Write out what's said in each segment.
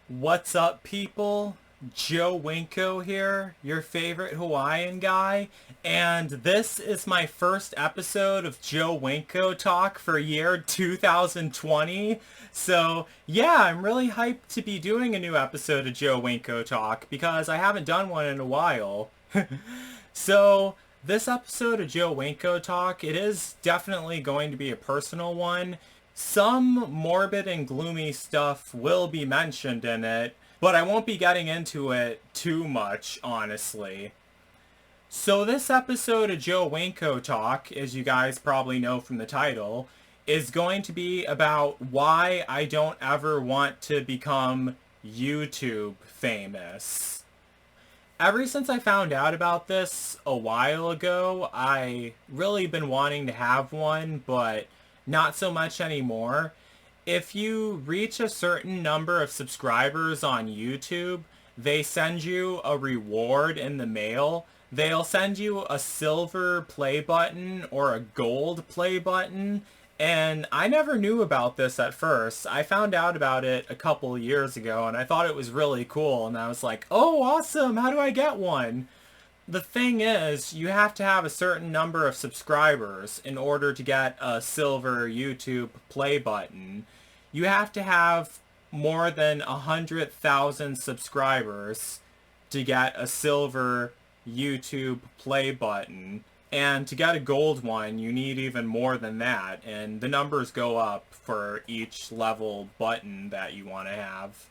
What's up, people? Joe Winko here, your favorite Hawaiian guy, and this is my first episode of Joe Winko Talk for year 2020. So, yeah, I'm really hyped to be doing a new episode of Joe Winko Talk because I haven't done one in a while. So, this episode of Joe Winko Talk, it is definitely going to be a personal one. Some morbid and gloomy stuff will be mentioned in it, but I won't be getting into it too much, honestly. So this episode of Joe Winko Talk, as you guys probably know from the title, is going to be about why I don't ever want to become YouTube famous. Ever since I found out about this a while ago, I really been wanting to have one, but not so much anymore. If you reach a certain number of subscribers on YouTube, they send you a reward in the mail. They'll send you a silver play button or a gold play button. And I never knew about this at first. I found out about it a couple years ago and I thought it was really cool. And I was like, oh, awesome. How do I get one? The thing is, you have to have a certain number of subscribers in order to get a silver YouTube play button. You have to have more than 100,000 subscribers to get a silver YouTube play button. And to get a gold one, you need even more than that. And the numbers go up for each level button that you want to have.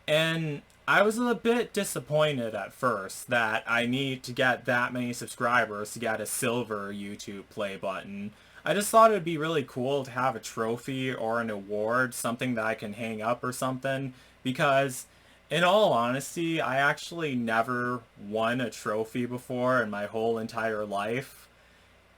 And I was a bit disappointed at first that I need to get that many subscribers to get a silver YouTube play button. I just thought it would be really cool to have a trophy or an award, something that I can hang up or something, because in all honesty, I actually never won a trophy before in my whole entire life.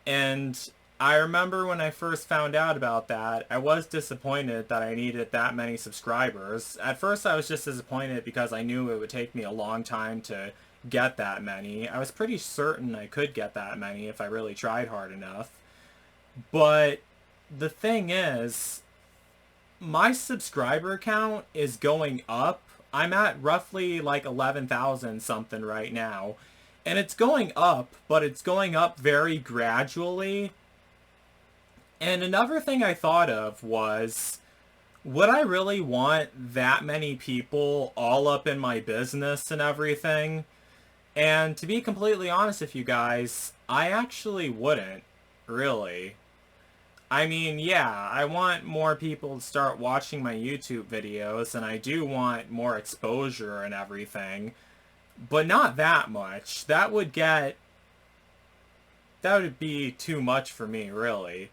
And I remember when I first found out about that, I was disappointed that I needed that many subscribers. At first I was just disappointed because I knew it would take me a long time to get that many. I was pretty certain I could get that many if I really tried hard enough. But the thing is, my subscriber count is going up. I'm at roughly like 11,000 something right now. And it's going up, but it's going up very gradually. And another thing I thought of was, would I really want that many people all up in my business and everything? And to be completely honest with you guys, I actually wouldn't, really. I mean, yeah, I want more people to start watching my YouTube videos, and I do want more exposure and everything, but not that much. That would be too much for me, really.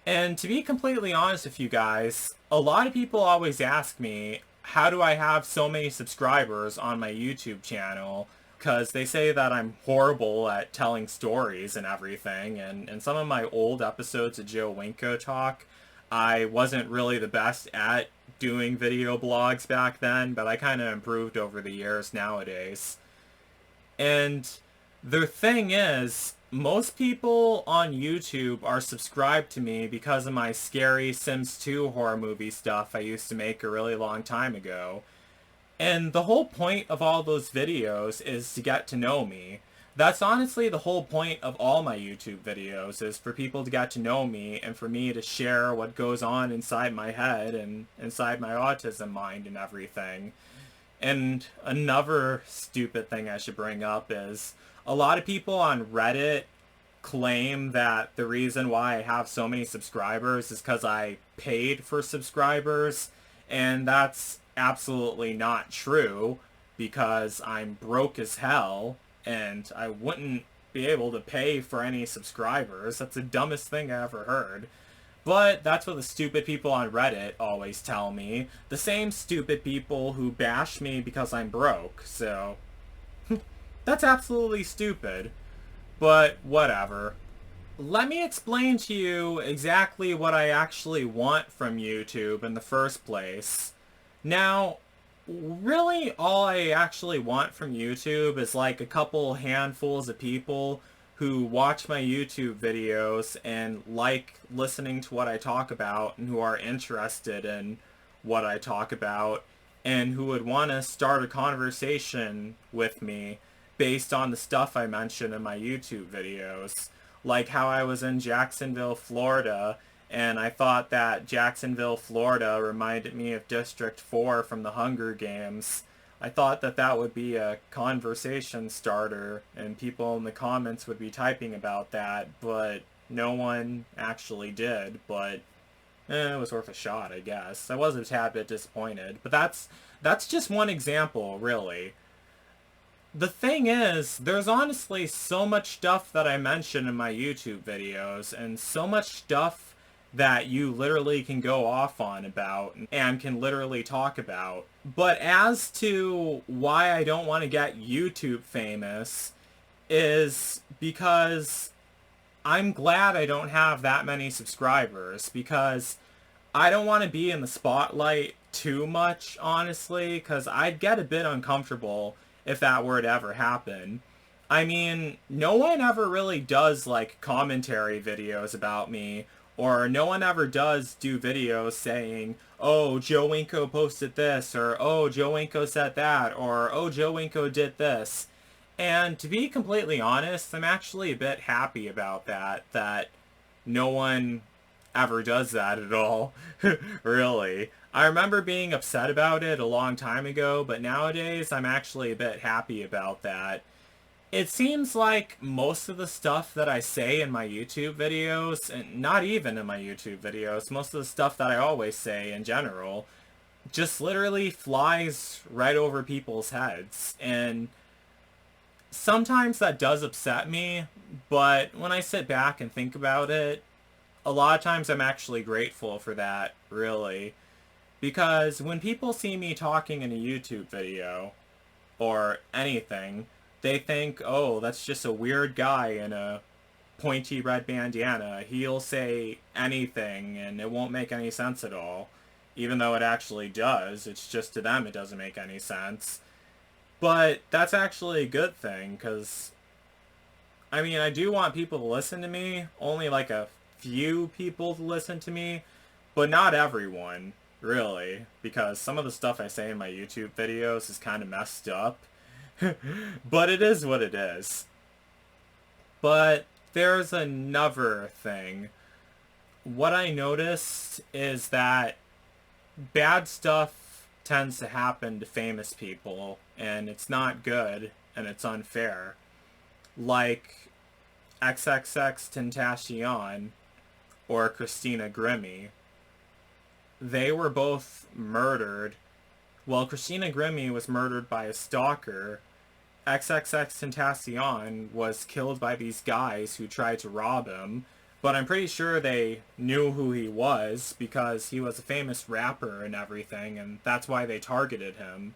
And to be completely honest with you guys, a lot of people always ask me, how do I have so many subscribers on my YouTube channel? Because they say that I'm horrible at telling stories and everything, and in some of my old episodes of Joe Winko Talk, I wasn't really the best at doing video blogs back then, but I kind of improved over the years nowadays. And the thing is, most people on YouTube are subscribed to me because of my scary Sims 2 horror movie stuff I used to make a really long time ago. And the whole point of all those videos is to get to know me. That's honestly the whole point of all my YouTube videos, is for people to get to know me and for me to share what goes on inside my head and inside my autism mind and everything. And another stupid thing I should bring up is a lot of people on Reddit claim that the reason why I have so many subscribers is because I paid for subscribers, and that's absolutely not true because I'm broke as hell and I wouldn't be able to pay for any subscribers. That's the dumbest thing I ever heard. But that's what the stupid people on Reddit always tell me. The same stupid people who bash me because I'm broke, so that's absolutely stupid. But whatever. Let me explain to you exactly what I actually want from YouTube in the first place. Now, really all I actually want from YouTube is like a couple handfuls of people who watch my YouTube videos and like listening to what I talk about and who are interested in what I talk about and who would want to start a conversation with me based on the stuff I mentioned in my YouTube videos. Like how I was in Jacksonville, Florida, and I thought that Jacksonville, Florida reminded me of District 4 from the Hunger Games. I thought that that would be a conversation starter, and people in the comments would be typing about that, but no one actually did, but it was worth a shot, I guess. I was a tad bit disappointed, but that's just one example, really. The thing is, there's honestly so much stuff that I mention in my YouTube videos, and so much stuff that you literally can go off on about and can literally talk about. But as to why I don't want to get YouTube famous is because I'm glad I don't have that many subscribers, because I don't want to be in the spotlight too much, honestly, because I'd get a bit uncomfortable if that were to ever happen. I mean, no one ever really does, like, commentary videos about me, or no one ever does do videos saying, oh, Joe Winko posted this, or oh, Joe Winko said that, or oh, Joe Winko did this. And to be completely honest, I'm actually a bit happy about that no one ever does that at all, really. I remember being upset about it a long time ago, but nowadays I'm actually a bit happy about that. It seems like most of the stuff that I say in my YouTube videos, and not even in my YouTube videos, most of the stuff that I always say in general, just literally flies right over people's heads. And sometimes that does upset me, but when I sit back and think about it, a lot of times I'm actually grateful for that, really. Because when people see me talking in a YouTube video, or anything, they think, oh, that's just a weird guy in a pointy red bandana. He'll say anything and it won't make any sense at all. Even though it actually does, it's just to them it doesn't make any sense. But that's actually a good thing, because, I mean, I do want people to listen to me, only like a few people to listen to me, but not everyone, really, because some of the stuff I say in my YouTube videos is kind of messed up. But it is what it is. But there's another thing. What I noticed is that bad stuff tends to happen to famous people, and it's not good, and it's unfair. Like XXXTentacion or Christina Grimmie. They were both murdered. Well, Christina Grimmie was murdered by a stalker. XXXTentacion was killed by these guys who tried to rob him. But I'm pretty sure they knew who he was, because he was a famous rapper and everything, and that's why they targeted him.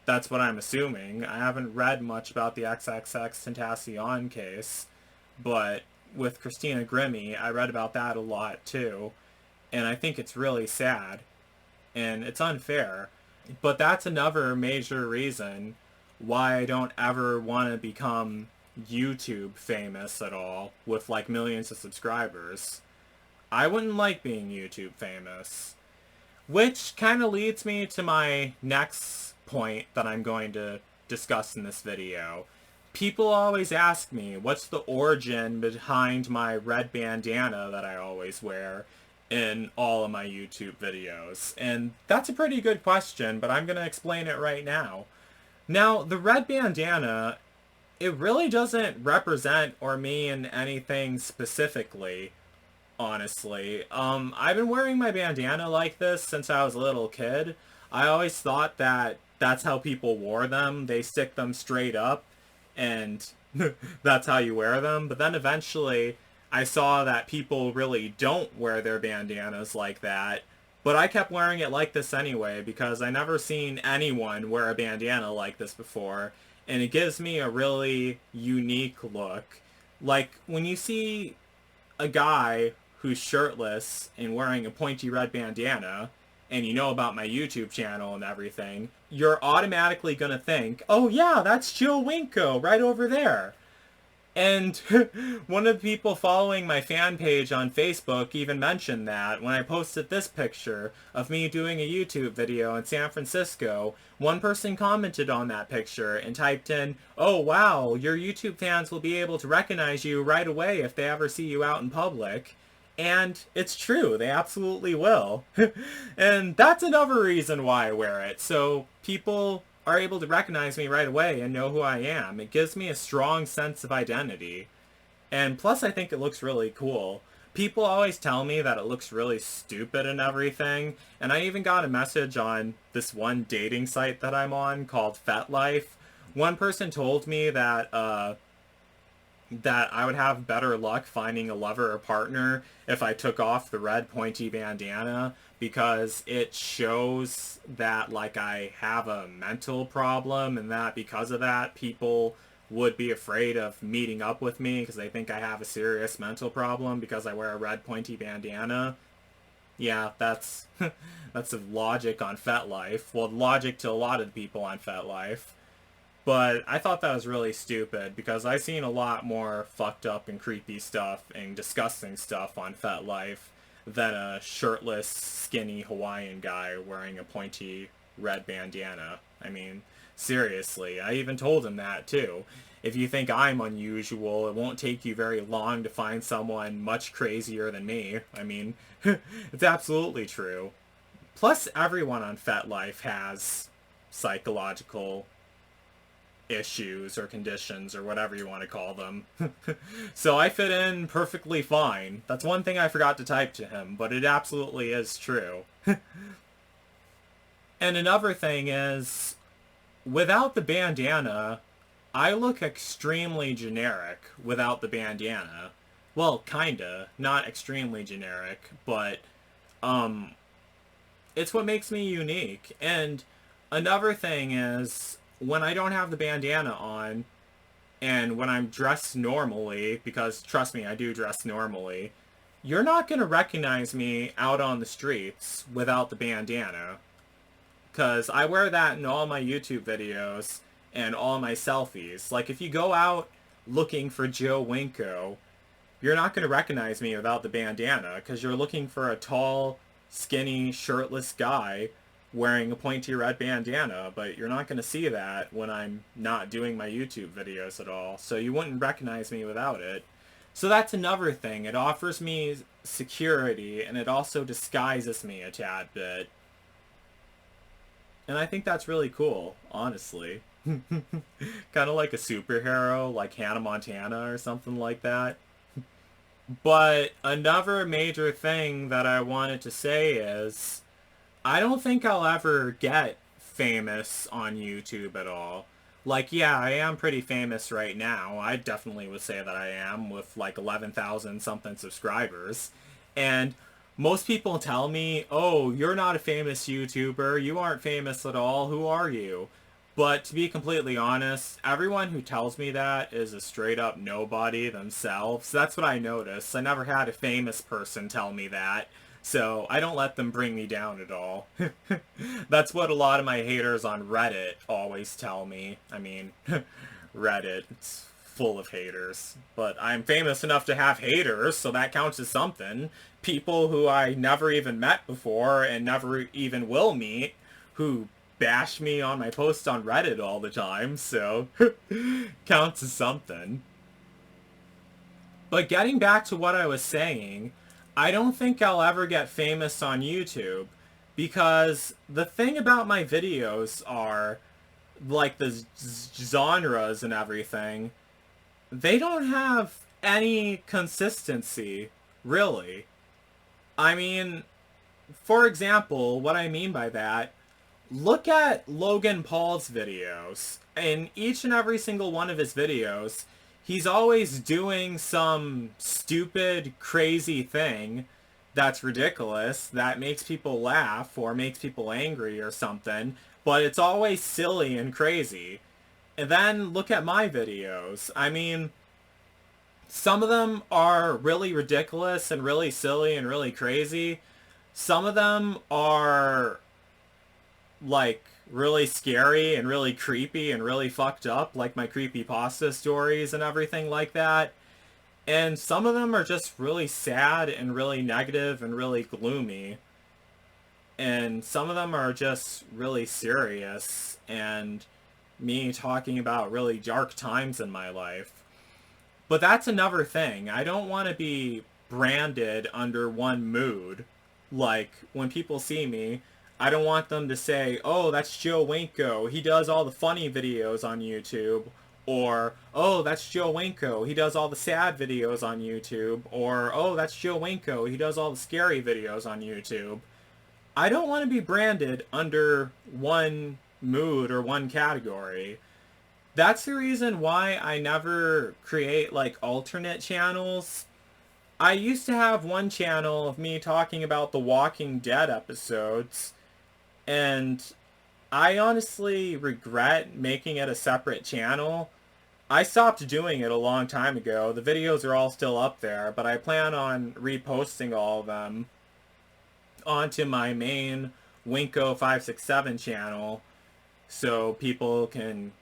That's what I'm assuming. I haven't read much about the XXXTentacion case, but with Christina Grimmie, I read about that a lot too, and I think it's really sad, and it's unfair. But that's another major reason why I don't ever want to become YouTube famous at all, with like millions of subscribers. I wouldn't like being YouTube famous. Which kind of leads me to my next point that I'm going to discuss in this video. People always ask me, what's the origin behind my red bandana that I always wear in all of my YouTube videos? And that's a pretty good question, but I'm going to explain it right now. Now, the red bandana, it really doesn't represent or mean anything specifically, honestly. I've been wearing my bandana like this since I was a little kid. I always thought that that's how people wore them. They stick them straight up, and that's how you wear them. But then eventually I saw that people really don't wear their bandanas like that. But I kept wearing it like this anyway, because I never seen anyone wear a bandana like this before. And it gives me a really unique look. Like, when you see a guy who's shirtless and wearing a pointy red bandana, and you know about my YouTube channel and everything, you're automatically gonna think, oh yeah, that's Joe Winko right over there. And one of the people following my fan page on Facebook even mentioned that when I posted this picture of me doing a YouTube video in San Francisco, one person commented on that picture and typed in, "Oh wow, your YouTube fans will be able to recognize you right away if they ever see you out in public." And it's true, they absolutely will. And that's another reason why I wear it. So people are able to recognize me right away and know who I am. It gives me a strong sense of identity. And plus I think it looks really cool. People always tell me that it looks really stupid and everything. And I even got a message on this one dating site that I'm on called FetLife. One person told me that I would have better luck finding a lover or partner if I took off the red pointy bandana because it shows that like I have a mental problem and that because of that people would be afraid of meeting up with me because they think I have a serious mental problem because I wear a red pointy bandana. Yeah, that's that's the logic on FetLife. Well, logic to a lot of the people on FetLife. But I thought that was really stupid because I've seen a lot more fucked up and creepy stuff and disgusting stuff on FetLife than a shirtless, skinny Hawaiian guy wearing a pointy red bandana. I mean, seriously, I even told him that too. If you think I'm unusual, it won't take you very long to find someone much crazier than me. I mean, it's absolutely true. Plus, everyone on FetLife has psychological issues or conditions or whatever you want to call them. So I fit in perfectly fine. That's one thing I forgot to type to him, but it absolutely is true. And another thing is, without the bandana, I look extremely generic without the bandana. Well, kinda. Not extremely generic, but, um, it's what makes me unique. And another thing is, when I don't have the bandana on, and when I'm dressed normally, because trust me, I do dress normally, you're not going to recognize me out on the streets without the bandana. Because I wear that in all my YouTube videos and all my selfies. Like, if you go out looking for Joe Winko, you're not going to recognize me without the bandana, because you're looking for a tall, skinny, shirtless guy wearing a pointy red bandana, but you're not going to see that when I'm not doing my YouTube videos at all, so you wouldn't recognize me without it. So that's another thing. It offers me security, and it also disguises me a tad bit. And I think that's really cool, honestly. Kind of like a superhero, like Hannah Montana or something like that. But another major thing that I wanted to say is, I don't think I'll ever get famous on YouTube at all. Like, yeah, I am pretty famous right now. I definitely would say that I am with like 11,000 something subscribers. And most people tell me, "Oh, you're not a famous YouTuber. You aren't famous at all. Who are you?" But to be completely honest, everyone who tells me that is a straight up nobody themselves. That's what I notice. I never had a famous person tell me that. So I don't let them bring me down at all. That's what a lot of my haters on Reddit always tell me. I mean, Reddit, it's full of haters. But I'm famous enough to have haters, so that counts as something. People who I never even met before and never even will meet, who bash me on my posts on Reddit all the time, so counts as something. But getting back to what I was saying, I don't think I'll ever get famous on YouTube because the thing about my videos are, like the genres and everything, they don't have any consistency, really. I mean, for example, what I mean by that, look at Logan Paul's videos. In each and every single one of his videos, he's always doing some stupid, crazy thing that's ridiculous, that makes people laugh or makes people angry or something, but it's always silly and crazy. And then look at my videos. I mean, some of them are really ridiculous and really silly and really crazy. Some of them are like really scary and really creepy and really fucked up, like my creepypasta stories and everything like that. And some of them are just really sad and really negative and really gloomy. And some of them are just really serious and me talking about really dark times in my life. But that's another thing. I don't want to be branded under one mood. Like, when people see me, I don't want them to say, oh, that's Joe Winko. He does all the funny videos on YouTube. Or, oh, that's Joe Winko. He does all the sad videos on YouTube. Or, oh, that's Joe Winko. He does all the scary videos on YouTube. I don't want to be branded under one mood or one category. That's the reason why I never create like alternate channels. I used to have one channel of me talking about the Walking Dead episodes, and I honestly regret making it a separate channel. I stopped doing it a long time ago. The videos are all still up there, but I plan on reposting all of them onto my main Winko567 channel so people can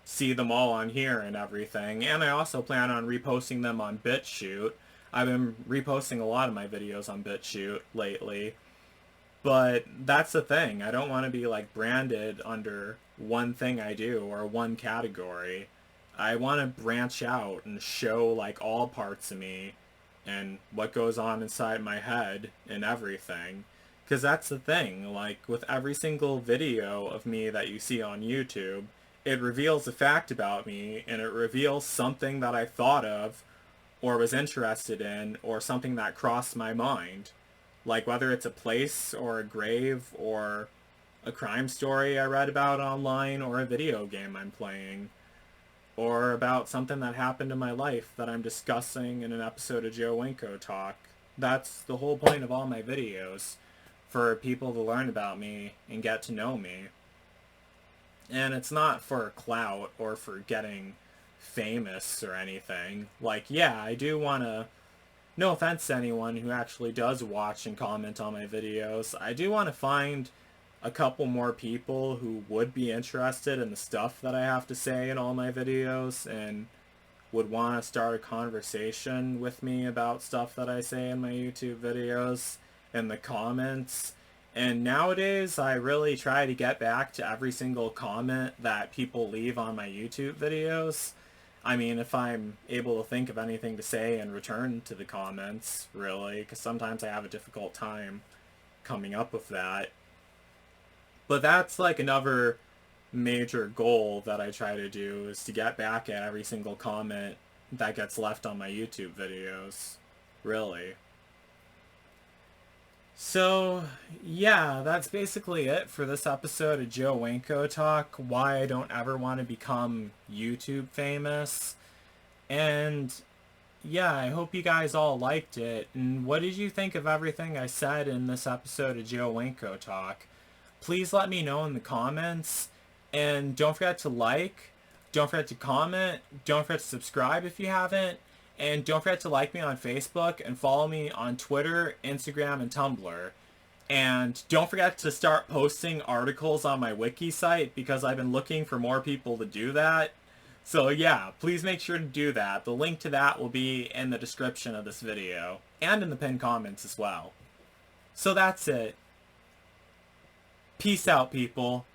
see them all on here and everything. And I also plan on reposting them on BitChute. I've been reposting a lot of my videos on BitChute lately. But that's the thing. I don't want to be like branded under one thing I do or one category. I want to branch out and show like all parts of me and what goes on inside my head and everything. Because that's the thing. Like with every single video of me that you see on YouTube, it reveals a fact about me, and it reveals something that I thought of or was interested in or something that crossed my mind. Like whether it's a place or a grave or a crime story I read about online or a video game I'm playing or about something that happened in my life that I'm discussing in an episode of Joe Winko Talk. That's the whole point of all my videos, for people to learn about me and get to know me. And it's not for clout or for getting famous or anything. Like, yeah, I do want to, no offense to anyone who actually does watch and comment on my videos, I do want to find a couple more people who would be interested in the stuff that I have to say in all my videos and would want to start a conversation with me about stuff that I say in my YouTube videos in the comments. And nowadays, I really try to get back to every single comment that people leave on my YouTube videos. I mean, if I'm able to think of anything to say and return to the comments, really, because sometimes I have a difficult time coming up with that. But that's like another major goal that I try to do, is to get back at every single comment that gets left on my YouTube videos, really. So, yeah, that's basically it for this episode of Joe Winko Talk, why I don't ever want to become YouTube famous. And, yeah, I hope you guys all liked it. And what did you think of everything I said in this episode of Joe Winko Talk? Please let me know in the comments. And don't forget to like, don't forget to comment, don't forget to subscribe if you haven't. And don't forget to like me on Facebook and follow me on Twitter, Instagram, and Tumblr. And don't forget to start posting articles on my wiki site, because I've been looking for more people to do that. So yeah, please make sure to do that. The link to that will be in the description of this video and in the pinned comments as well. So that's it. Peace out, people.